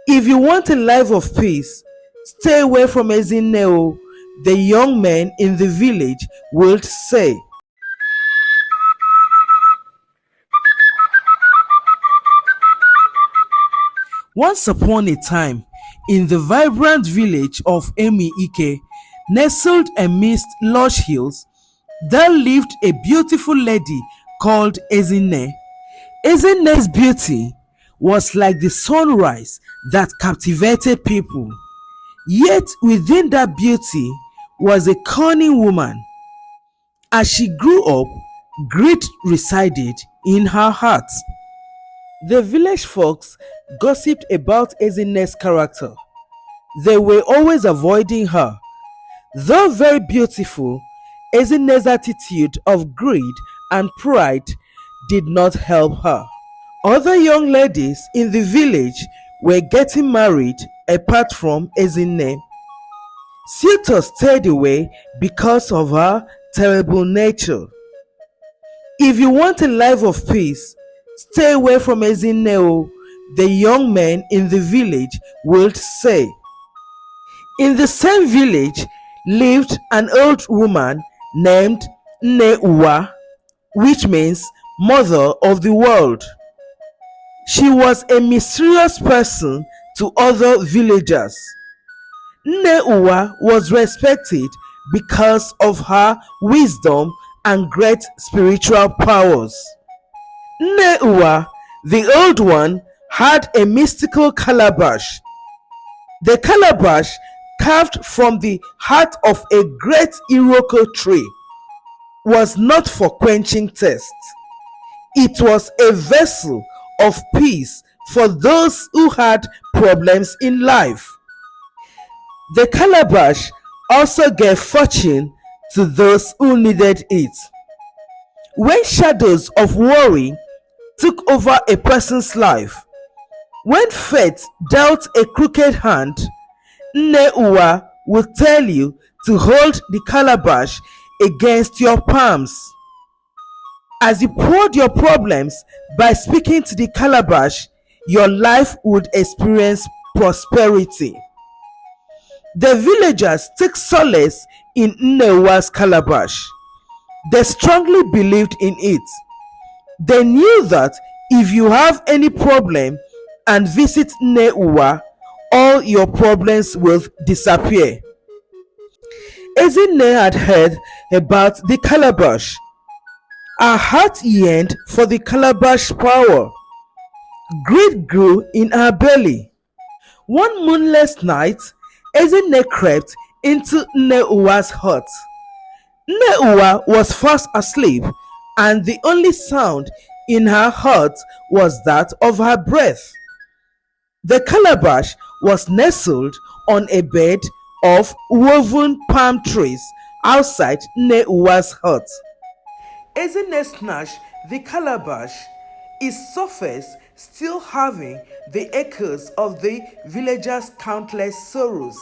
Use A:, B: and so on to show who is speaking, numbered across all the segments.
A: If you want a life of peace, stay away from Ezinne, the young men in the village would say. Once upon a time, in the vibrant village of Emi Ike, nestled amidst lush hills, there lived a beautiful lady called Ezinne. Ezinne's beauty was like the sunrise that captivated people. Yet within that beauty was a cunning woman. As she grew up, greed resided in her heart. The village folks gossiped about Ezinne's character. They were always avoiding her. Though very beautiful, Ezinne's attitude of greed and pride did not help her. Other young ladies in the village were getting married apart from Ezinne. Suitors stayed away because of her terrible nature. If you want a life of peace, stay away from Ezinne, the young men in the village would say. In the same village lived an old woman named Nne, which means mother of the world. She was a mysterious person to other villagers. Nne was respected because of her wisdom and great spiritual powers. Nne, the old one, had a mystical calabash. The calabash, carved from the heart of a great iroko tree, was not for quenching thirst. It was a vessel of peace for those who had problems in life. The calabash also gave fortune to those who needed it. When shadows of worry took over a person's life, when fate dealt a crooked hand, Nne will tell you to hold the calabash against your palms. As you poured your problems by speaking to the calabash, your life would experience prosperity. The villagers took solace in Nne's calabash. They strongly believed in it. They knew that if you have any problem and visit Nne, all your problems will disappear. Ezinne had heard about the calabash. Her heart yearned for the calabash power. Greed grew in her belly. One moonless night, Ezinne crept into Nne's hut. Nne was fast asleep, and the only sound in her hut was that of her breath. The calabash was nestled on a bed of woven palm trees outside Nne's hut. Ezinne snatched the calabash, its surface still having the echoes of the villagers' countless sorrows.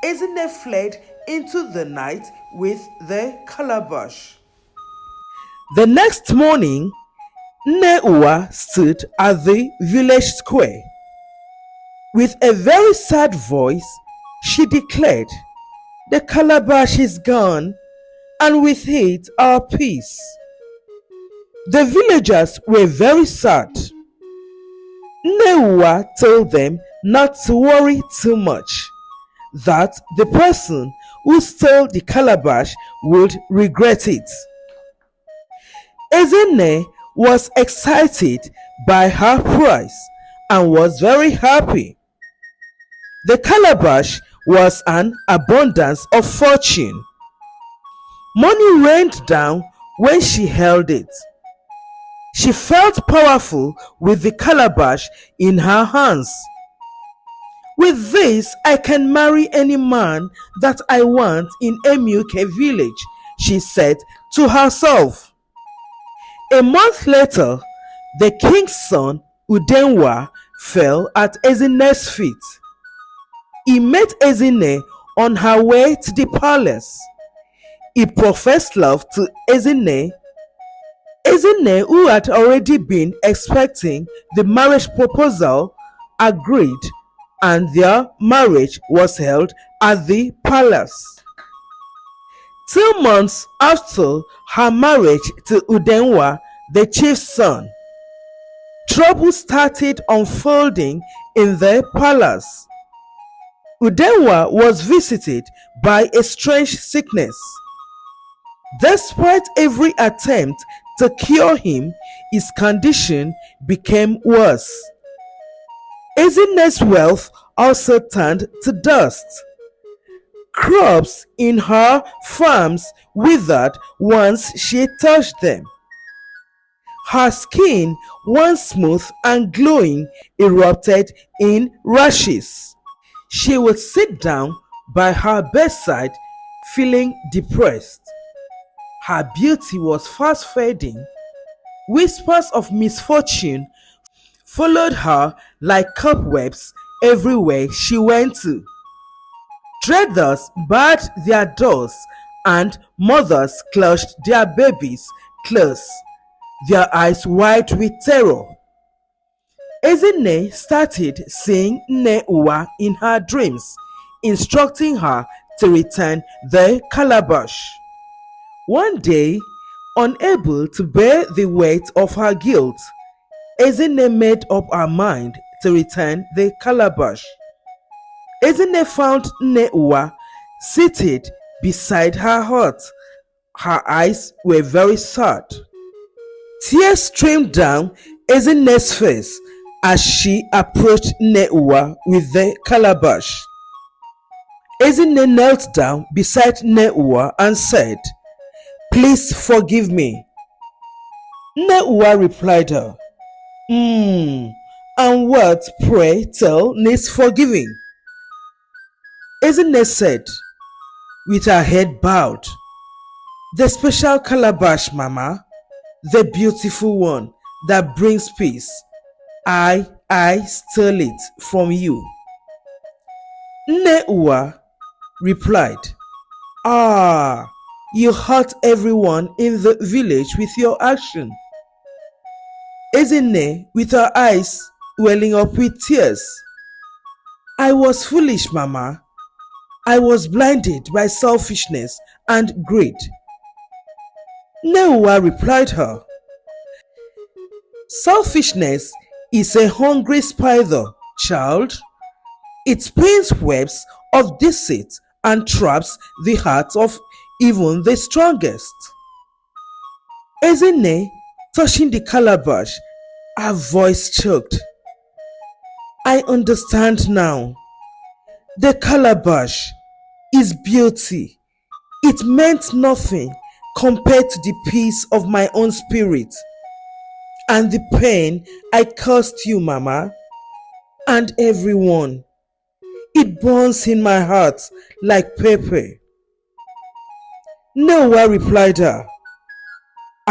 A: Ezinne fled into the night with the calabash. The next morning, Nne stood at the village square. With a very sad voice, she declared, "The calabash is gone, and with it our peace." The villagers were very sad. Nne told them not to worry too much, that the person who stole the calabash would regret it. Ezinne was excited by her prize and was very happy. The calabash was an abundance of fortune. Money rained down when she held it. She felt powerful with the calabash in her hands. "With this, I can marry any man that I want in Emuke village," she said to herself. A month later, the king's son, Udenwa, fell at Ezinne's feet. He met Ezinne on her way to the palace. He professed love to Ezinne. Ezinne, who had already been expecting the marriage proposal, agreed, and their marriage was held at the palace. 2 months after her marriage to Udenwa, the chief's son, trouble started unfolding in the palace. Udenwa was visited by a strange sickness. Despite every attempt to cure him, his condition became worse. Ezinne's wealth also turned to dust. Crops in her farms withered once she touched them. Her skin, once smooth and glowing, erupted in rashes. She would sit down by her bedside feeling depressed. Her beauty was fast fading. Whispers of misfortune followed her like cobwebs everywhere she went to. Traders barred their doors and mothers clutched their babies close, their eyes wide with terror. Ezinne started seeing Nne Uwa in her dreams, instructing her to return the calabash. One day, unable to bear the weight of her guilt, Ezinne made up her mind to return the calabash. Ezinne found Nne Uwa seated beside her hut. Her eyes were very sad. Tears streamed down Ezinne's face as she approached Nne Uwa with the calabash. Ezinne knelt down beside Nne Uwa and said, "Please forgive me." Nne Uwa replied her, And what, pray tell, needs forgiving?" Ezinne said, with her head bowed, "The special calabash, Mama, the beautiful one that brings peace. I stole it from you." Nne Uwa replied, "Ah, you hurt everyone in the village with your action." Ezinne, with her eyes welling up with tears, "I was foolish, Mama. I was blinded by selfishness and greed." Nne Uwa replied her, "Selfishness is a hungry spider, child. It spins webs of deceit and traps the heart of even the strongest." Ezinne, touching the calabash, her voice choked. "I understand now. The calabash is beauty. It meant nothing compared to the peace of my own spirit and the pain I caused you, Mama, and everyone. It burns in my heart like pepper." Nne Uwa replied her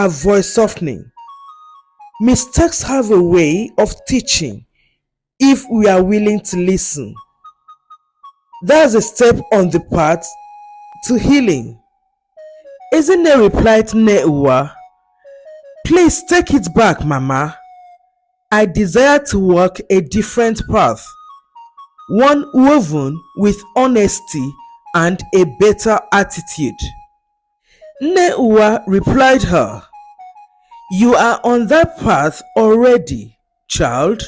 A: voice softening, "Mistakes have a way of teaching if we are willing to listen. That's a step on the path to healing." Ezinne replied to Nne Uwa, "Please take it back, Mama. I desire to walk a different path, one woven with honesty and a better attitude." Nne Uwa replied her, "You are on that path already, child.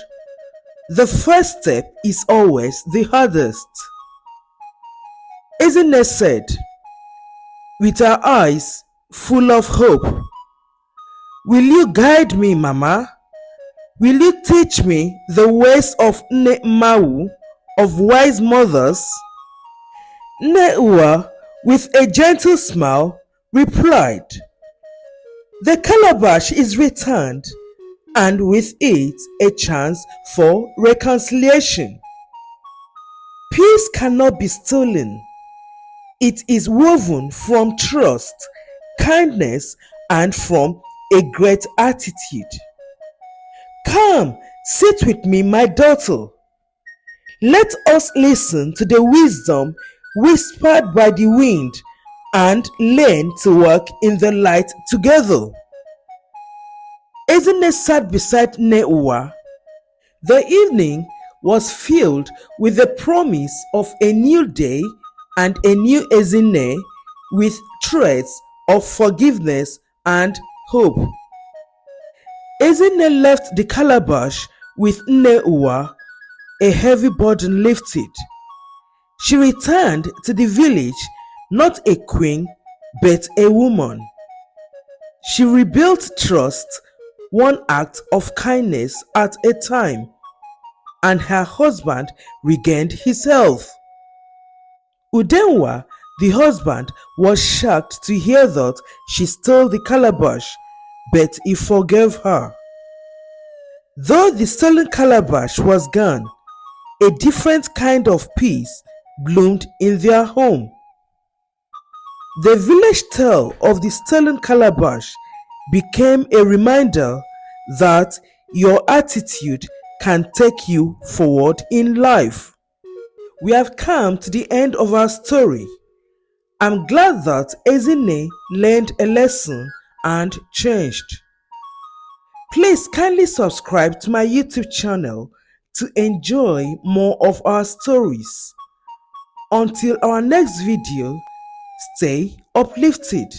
A: The first step is always the hardest." Ezinne said, with her eyes full of hope, "Will you guide me, Mama? Will you teach me the ways of Nne Mmawu, of wise mothers?" Nne Uwa, with a gentle smile, replied, "The calabash is returned, and with it a chance for reconciliation. Peace cannot be stolen. It is woven from trust, kindness, and from a great attitude. Come, sit with me, my daughter. Let us listen to the wisdom whispered by the wind and learn to walk in the light together." Ezinne sat beside Nne Uwa. The evening was filled with the promise of a new day and a new Ezinne with threats of forgiveness and hope. Ezinne left the calabash with Nne, a heavy burden lifted. She returned to the village not a queen but a woman. She rebuilt trust, one act of kindness at a time, and her husband regained his health. Udenwa, the husband, was shocked to hear that she stole the calabash, but he forgave her. Though the stolen calabash was gone, a different kind of peace bloomed in their home. The village tale of the stolen calabash became a reminder that your attitude can take you forward in life. We have come to the end of our story. I'm glad that Ezinne learned a lesson and changed. Please kindly subscribe to my YouTube channel to enjoy more of our stories. Until our next video, stay uplifted.